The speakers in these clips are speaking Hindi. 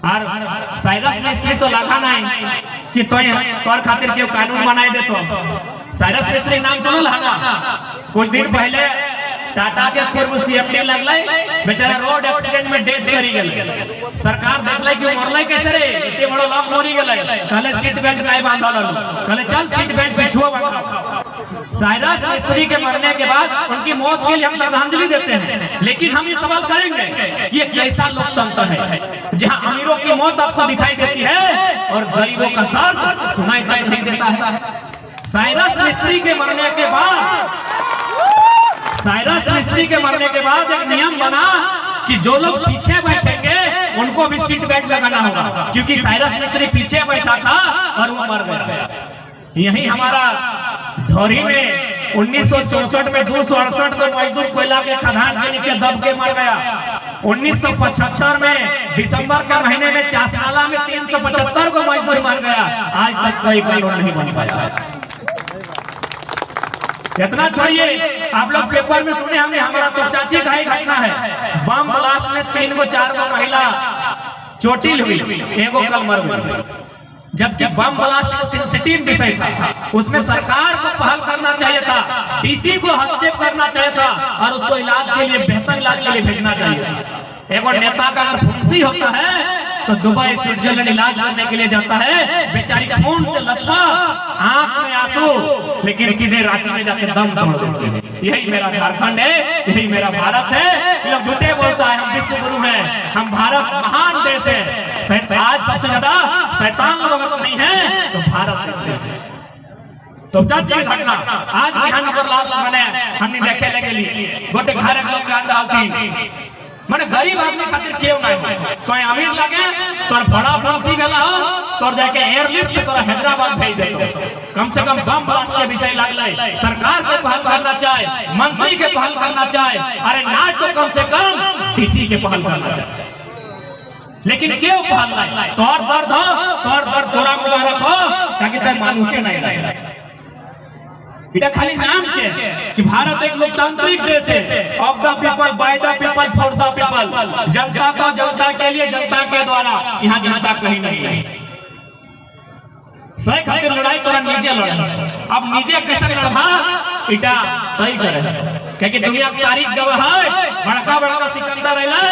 और साइरस मिस्त्री तो लगा नहीं कि तोर खातिर क्यों कानून बनाए दे। तो साइरस मिस्त्री नाम सुनल है ना? कुछ दिन पहले टाटा के पूर्व सीएमडी लगले, बेचारा रोड एक्सीडेंट में डेथ करी गेले। सरकार देखले कि मरले कैसे रे, इतने बड़ा लोग मरी गेले। कहले सीट बेल्ट नहीं बांधल, कहले चल सीट बेल्ट पिछुआ बांध। साइरस मिस्त्री के मरने के बाद उनकी मौत के लिए हम श्रद्धांजलि देते हैं, लेकिन हम ये सवाल करेंगे कि ये कैसा लोकतंत्र है जहां अमीरों की मौत आपको दिखाई देती है और गरीबों का दर्द सुनाई नहीं देता है। साइरस मिस्त्री के मरने के बाद एक नियम बना कि जो लोग पीछे बैठेंगे उनको भी सीट बेल्ट लगाना होगा, क्योंकि साइरस मिस्त्री पीछे बैठा था और वो मर गया। यही हमारा धौरी में 1964 में 268 को मजदूर कोयला के खदान के नीचे दब के मर गया। 1975 में दिसंबर के महीने में चासनाला में 375 को मजदूर मर गया। आज तक कोई कानून नहीं बन पाया। इतना छोड़िए, आप लोग पेपर में सुने हमने, हमारा तो चाची का ही घटना है। बम ब्लास्ट में 3 को 4 को महिला चोटिल हुई, एगो कल मर गई। जबकि बम ब्लास्ट सेंसिटिव विषय था, उसमें सरकार को पहल करना चाहिए था, डीसी को हस्तक्षेप करना चाहिए था और उसको इलाज के लिए, बेहतर इलाज के लिए भेजना चाहिए। एगो नेता का अगर फुंसी होता है तो दुबई स्विट्जरलैंड इलाज करने के लिए जाता है, बेचारी खून से लथपथ, आंख में आंसू, लेकिन सीधे रांची में जाके दम तोड़ देते हैं। यही मेरा झारखंड है, यही मेरा भारत है। लोग झूठे बोलता है हम विश्व गुरु हैं, हम भारत महान देश है। आज सबसे ज्यादा शैतान लोग नहीं है तो भारत देश है। तो चाची घटना आज बिहान पर लाश मने हमने देखे लगे लिए गोटे घर लोग का अंदाज माने गरीब आदमी खातिर क्यों नहीं, तो अमीर लगे तोर बड़ा फांसी गला हो तोर जाके एयरलिफ्ट से तोरा हैदराबाद भेज दे। कम से कम बम ब्लास्ट के विषय लगले सरकार के पहल करना चाहे, मंत्री के पहल करना चाहे, अरे ना तो कम से कम डीसी के पहल करना चाहे। लेकिन क्यों पहल नहीं? तोर दर्द हो, तोर दर्द तोरा मुबारक हो, ताकि ते मानुष्य नहीं लगे। इटा खाली नाम के कि भारत एक लोकतांत्रिक देश है, of the people, by the people, for the people, जनता का जनता के लिए, जनता के द्वारा। यहाँ जनता कहीं नहीं है। सही खातिर लड़ाई तोरा नीचे लड़ा, अब नीचे कैसे लड़बा इटा तय करे, क्योंकि दुनिया की तारीख गवाह है। बड़का बड़का सिकंदर रहले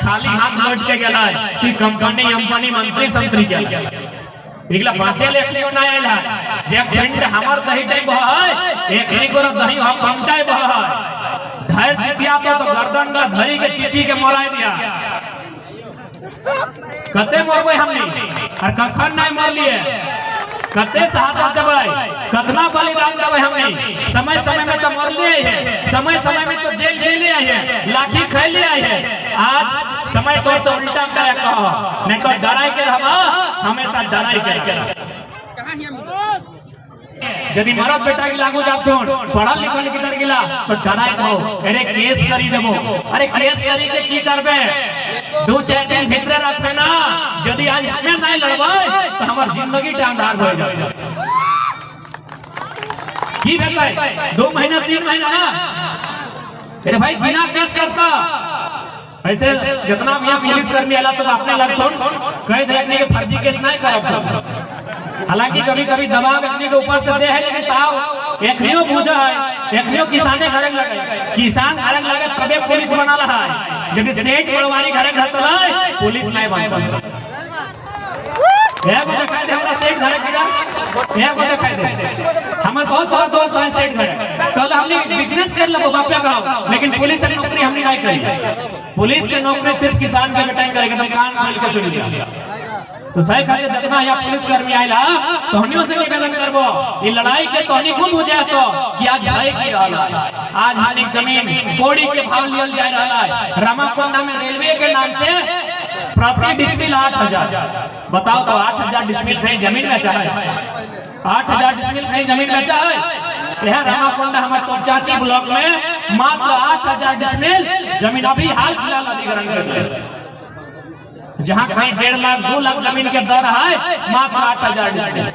खाली हाथ लौट के गेला कि कंपनी अंपनी मंत्री संतरी के इगला पांचे लेखनियो ना आइल है। जे फ्रेंड हमर दही टाइप है, एक ही गोर दही हम कम टाइप है। धैर्य जितिया तो गर्दन का धरी के चिपी के मराई दिया। कते मरबे हमनी और कखन नहीं मर लिए, कते साथ देबै, कतना बलिदान देबै हमनी। समय समय में तो मर लिए है, समय समय में तो जेल ले आए हैं, लाठी खा ले आए हैं। आज समय तो से उल्टा करे कहो, नहीं तो डराई के रहबा, हमेशा डराई के रहबा। यदि मरद बेटा की लागू जात हो, पढ़ा लिखल किधर गिला तो डराई दो, अरे केस करी देबो। अरे केस करी के की करबे? 2-4 दिन भीतर रखबे ना। यदि आज हमें नहीं लड़बै तो हमर जिंदगी टांडार हो जाए। की भेलै 2 महीना 3 महीना ना, अरे भाई बिना केस करता ऐसे जितना भी पुलिस कर्मी आला सब अपने लगथुन कह देखने के फर्जी केस नहीं करब। हालांकि कभी कभी दबाव अपने के ऊपर से दे है, लेकिन ताव एकनियो पूछा है, एकनियो किसाने घरे लगे, किसान घरे लगे तबे पुलिस बना रहा है। यदि सेठ बड़वारी घरे घटलै पुलिस नहीं बनता। एक देखाई दे हमरा सेठ घरे किधर, एक देखाई दे। हमारे बहुत सारे दोस्त हैं सेठ घरे, कल हमने बिजनेस कर लो बापे गाँव, लेकिन पुलिस की नौकरी हमने नहीं करी। पुलिस की नौकरी सिर्फ किसान के बेटा करेगा, तुम कान खोल के सुन लिया। तो सही खातिर जितना यहाँ पुलिस कर्मी आइला तो हनियों से निवेदन करबो, ये लड़ाई के तोहनी खूब हो जाए तो कि आज भाई की रहला है। आज हानिक जमीन कोड़ी के भाव लियल जा रहा है। रामाकोंडा में रेलवे के नाम से प्रति डिसमिल 8000। बताओ तो 8000 डिसमिल कहीं जमीन बेचा है? 8000 डिसमिल कहीं जमीन बेचा है? यह रामाकोंडा हमारे तो चाची ब्लॉक में मात्र 8000 डिसमिल जमीन अभी हाल फिलहाल अधिग्रहण कर दिया। जहाँ कहीं 1.5 लाख 2 लाख जमीन के दर है, मात्र 8000 डिसमिल।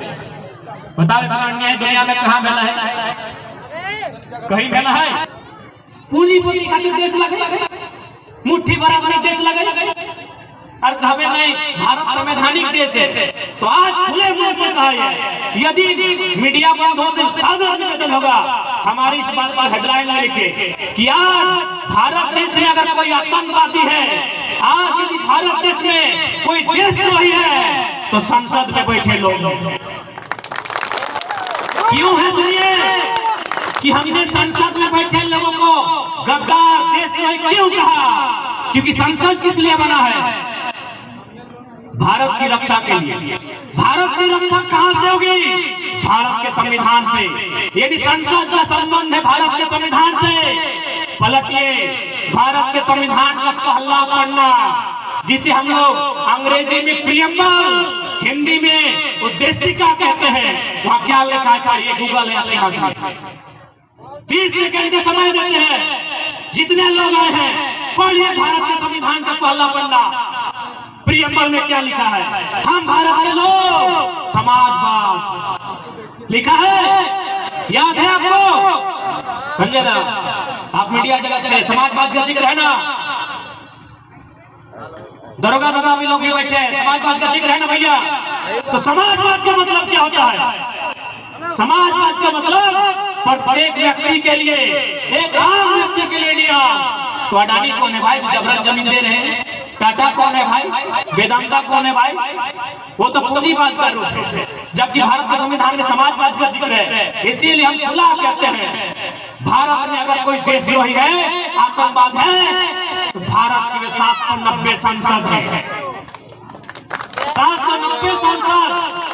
बताओ इतना अन्याय दुनिया में कहाँ मिला है? कहीं मिला है? पूंजीपति खातिर देश लगे, मुट्ठी बराबर देश लगे। और कहे नहीं भारत संवैधानिक देश है, तो आज खुले मुंह से कहा है, यदि मीडिया बंधुओं से सादर निवेदन होगा, हमारी इस बात पर हेडलाइन में लिखे कि आज भारत देश में अगर कोई आतंकवादी है, आज यदि भारत देश में कोई देशद्रोही है, तो संसद में बैठे लोग क्यों है? सुनिए कि हमने संसद में बैठे लोगों को गद्दार देशद्रोही क्यों कहा? क्योंकि संसद किस लिए बना है? भारत की रक्षा के लिए। भारत की रक्षा कहां से होगी? भारत के संविधान से। यदि संसद का संबंध है भारत के संविधान से, पलटिए भारत के संविधान का पहला पन्ना, जिसे हम लोग अंग्रेजी में प्रीएम्बल, हिंदी में उद्देशिका कहते हैं, वहां क्या लिखा है? ये गूगल है आपके हाथ में, 30 सेकंड का समय देते हैं, जितने लोग आए हैं पढ़िए भारत के संविधान का पहला पन्ना। प्रीएम्बल में क्या लिखा है? हम भारत के लोग समाजवाद लिखा है, याद है आपको? संजय दा, आप मीडिया जगत से समाजवाद का जिक्र है ना? दरोगा दादा भी लोग भी बैठे हैं, समाजवाद का जिक्र है ना भैया? तो समाजवाद का मतलब क्या होता है? समाजवाद का मतलब प्रत्येक व्यक्ति के लिए, एक आम व्यक्ति के लिए नियम। तो अडानी कौन है भाई जो जबरन जमीन दे रहे हैं? टाटा कौन है भाई? वेदांता कौन है भाई? वो तो पूंजीवाद का रूप है, जबकि भारत के संविधान में समाजवाद का जिक्र है। इसीलिए हम खुला कहते हैं, भारत में अगर कोई देशद्रोही है, आतंकवाद है, तो भारत की 790 संसद है, 790 संसद,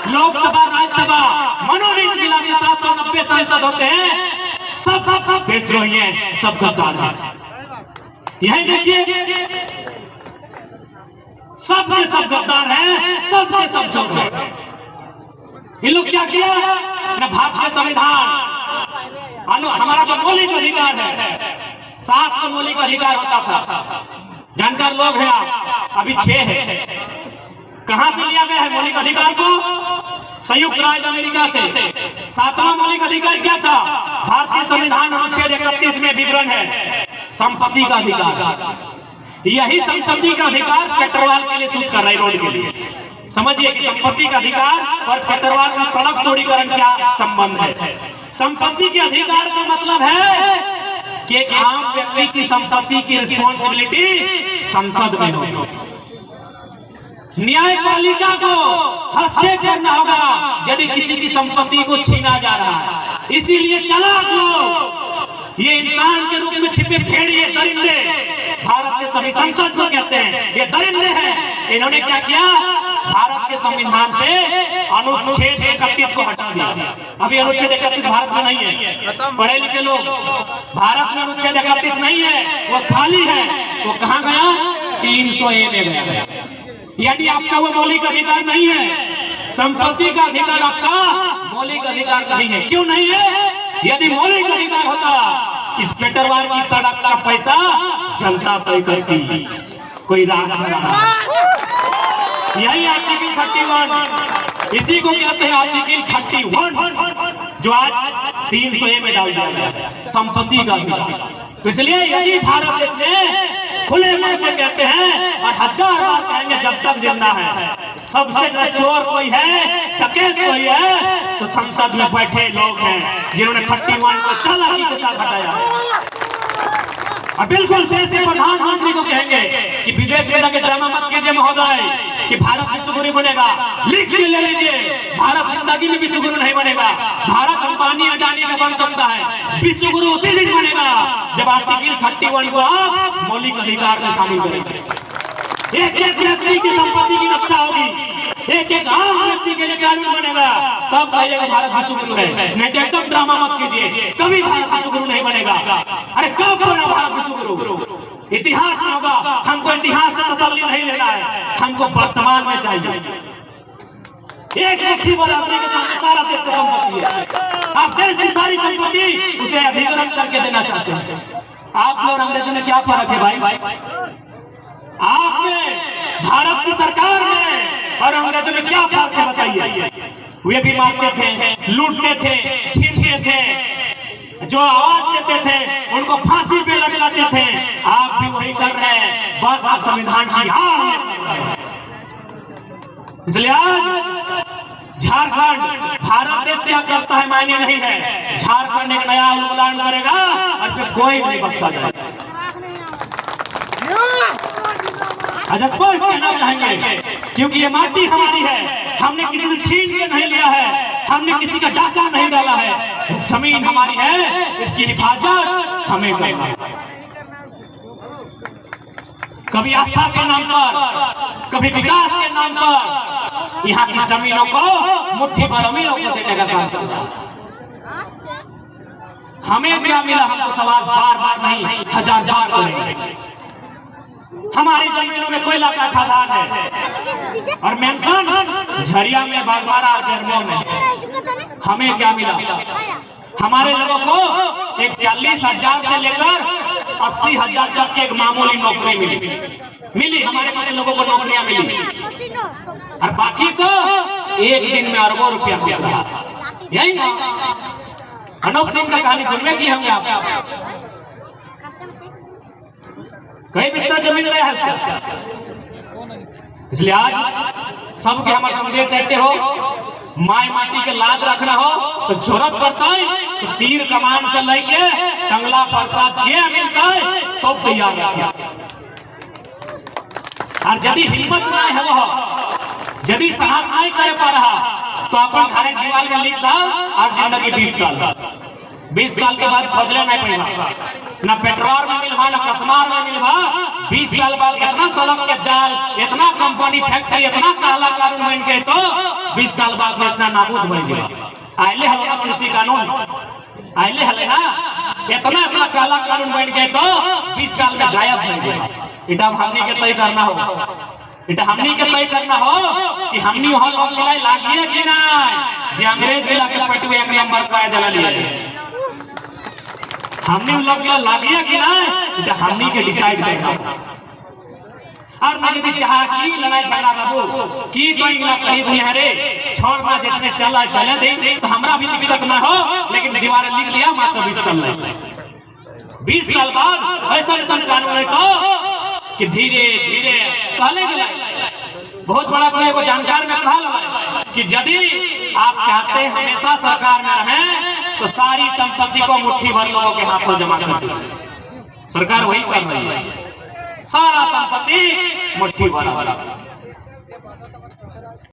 लोकसभा राज्यसभा मनोनीत जिला में 790 संसद होते हैं। सब देशद्रोही हैं, सब गद्दार हैं। यही देखिए, सबके सब गद्दार हैं, सबके सब चोर। ये लोग क्या किया? न भारत का संविधान, हमारा जो मौलिक अधिकार है, 7 मौलिक अधिकार होता था, जानकार लोग हैं आप, अभी 6 है। कहां से लिया गया है मौलिक अधिकार को? संयुक्त राज्य अमेरिका से। 7वां मौलिक अधिकार क्या था? भारतीय संविधान अनुच्छेद 31 में विवरण है, संपत्ति का अधिकार। यही संपत्ति का अधिकार पेट्रोल के लिए सूट कर रहा है, रोड के लिए। समझिए कि संपत्ति का अधिकार और पेट्रोल का सड़क चौड़ीकरण क्या संबंध है? संपत्ति के अधिकार का मतलब है कि एक आम व्यक्ति की संपत्ति की रिस्पॉन्सिबिलिटी संसद में हो। न्यायपालिका को हस्तक्षेप करना होगा यदि किसी की संपत्ति को छीना जा रहा है। इसीलिए चालाक लोग, ये इंसान के रूप में छिपे भेड़िए, दरिंदे, भारत के सभी संसद को कहते हैं ये दरिंदे हैं। इन्होंने क्या किया? भारत के संविधान से अनुच्छेद 31 को हटा दिया। अभी अनुच्छेद 31 भारत में नहीं है, पढ़े लिखे लोग, भारत में अनुच्छेद 31 नहीं है, वो खाली है। वो कहाँ गया? 300A में गया। यानी आपका वो मौलिक अधिकार नहीं है, संपत्ति का अधिकार आपका मौलिक अधिकार नहीं है। क्यों नहीं है? यदि मौलिक अधिकार होता, इस पेट्रोल की सड़क का पैसा जनता तय करती, कोई राज नहीं। यही आर्टिकल 31, इसी को कहते हैं आर्टिकल 31, जो आज 300A में डाल दिया गया, संपत्ति का अधिकार। तो इसलिए यदि भारत देश में खुले मन से कहते हैं और 1000 बार कहेंगे जब तक जिंदा है, सबसे चोर कोई है, डकैत कोई है, तो संसद में बैठे लोग हैं जिन्होंने 31 को चालाकी के साथ हटाया। और बिल्कुल देश के प्रधानमंत्री को कहेंगे कि विदेश में जाके ड्रामा मत कीजिए महोदय कि भारत विश्वगुरु बनेगा। लिख के ले लीजिए, भारत जिंदगी में विश्वगुरु नहीं बनेगा। भारत अंबानी अडानी का बन सकता है, विश्वगुरु उसी दिन बनेगा जब आर्टिकल 31 को आप मौलिक अधिकार में शामिल करेंगे। एक एक व्यक्ति की संपत्ति की रक्षा होगी, एक एक आम व्यक्ति के लिए कानून बनेगा, तब कहिएगा भारत विश्वगुरु है। नहीं तो एकदम ड्रामा मत कीजिए, कभी भारत विश्वगुरु नहीं बनेगा। अरे कब बना भारत विश्वगुरु? इतिहास में होगा। हमको इतिहास से तसल्ली नहीं लेना है, हमको वर्तमान में चाहिए। एक व्यक्ति बराबरी के सामने सारा देश का संपत्ति है। आप देश की सारी संपत्ति उसे अधिग्रहण करके देना चाहते हैं। आप और अंग्रेजों में क्या फर्क है भाई? आपने भारत की सरकार में और अंग्रेजों में क्या फर्क है बताइए? वे भी मारते थे, लूटते थे, छीनते थे, जो आवाज देते थे उनको फांसी पे लटकाते थे। आप भी वही कर रहे हैं, बस आप संविधान की हार में इसलिए आज झारखंड भारत देश क्या करता है मायने नहीं है। झारखंड एक नया उदाहरण करेगा और फिर कोई नहीं बख्शा जाएगा। अच्छा स्पष्ट कहना चाहेंगे क्योंकि ये माटी हमारी है, हमने किसी से छीन के नहीं लिया है, हमने किसी का डाका नहीं डाला है। जमीन हमारी है, इसकी हिफाजत हमें करना है। कभी आस्था के नाम पर, कभी विकास के नाम पर यहाँ की जमीनों को मुट्ठी भर अमीरों को देने का काम चलता है। हमें क्या मिला, हमको सवाल बार बार नहीं हजार बार करेंगे। हमारी जमीनों में कोयला का खदान है और मेंशन झरिया में, बागमारा और बेरमो में। हमें क्या मिला, हमारे लोगों को एक 40,000 से लेकर 80,000 तक की एक मामूली नौकरी मिली। हमारे पास लोगों को नौकरियां मिली और बाकी को एक दिन में अरबों रुपया घुस रहा। यही ना अनूप सिंह का कहानी सुनने की हमने आप कहीं भी इतना जमीन गया है इसका। इसलिए आज सबके हमारा संदेश ऐसे हो, माई माटी के लाज रखना हो तो जरूरत पड़ता है तो तीर कमान से लेके टंगला प्रसाद जे मिलता है सब तैयार रखिए। और यदि हिम्मत ना है वो, यदि साहस नहीं करे पा रहा तो अपन घरे दीवार में लिख दो और जिंदगी 20 साल के बाद खोजले नहीं पड़ेगा, ना पेट्रोल में मिलवा ना कसमार में मिलवा। 20 साल बाद इतना सड़क के जाल, इतना कंपनी फैक्ट्री, इतना काला कानून बन के तो 20 साल बाद में इतना नाबूद बन गया। आइले हल्ला कृषि कानून आइले हले ना, इतना काला कानून बन गए तो 20 साल में गायब हो गया। इटा हमनी के तय करना हो, इटा हमनी के तय करना हो कि हमनी वहां लोग मिलाई लागिए कि ना, जे अंग्रेज मिला के पटवे एक नंबर कर देला लिए हमने लोग लागिए कि ना, इटा हमनी के डिसाइड करना। और ना यदि चाहा की लड़ाई झगड़ा बाबू की कोई कहीं भी है रे छोड़ना, जिसने चला चले दे तो हमरा भी दिक्कत ना हो, लेकिन दीवार लिख दिया मात्र 20 साल में। 20 साल बाद ऐसा कानून है तो कि धीरे धीरे कहले गए बहुत बड़ा को जानकार में कहा कि यदि आप चाहते हैं हमेशा सरकार में रहें तो सारी संपत्ति को मुट्ठी भर लोगों के हाथों जमा कर दीजिए। सरकार वही कर रही है, सारा संपत्ति मुट्ठी भर।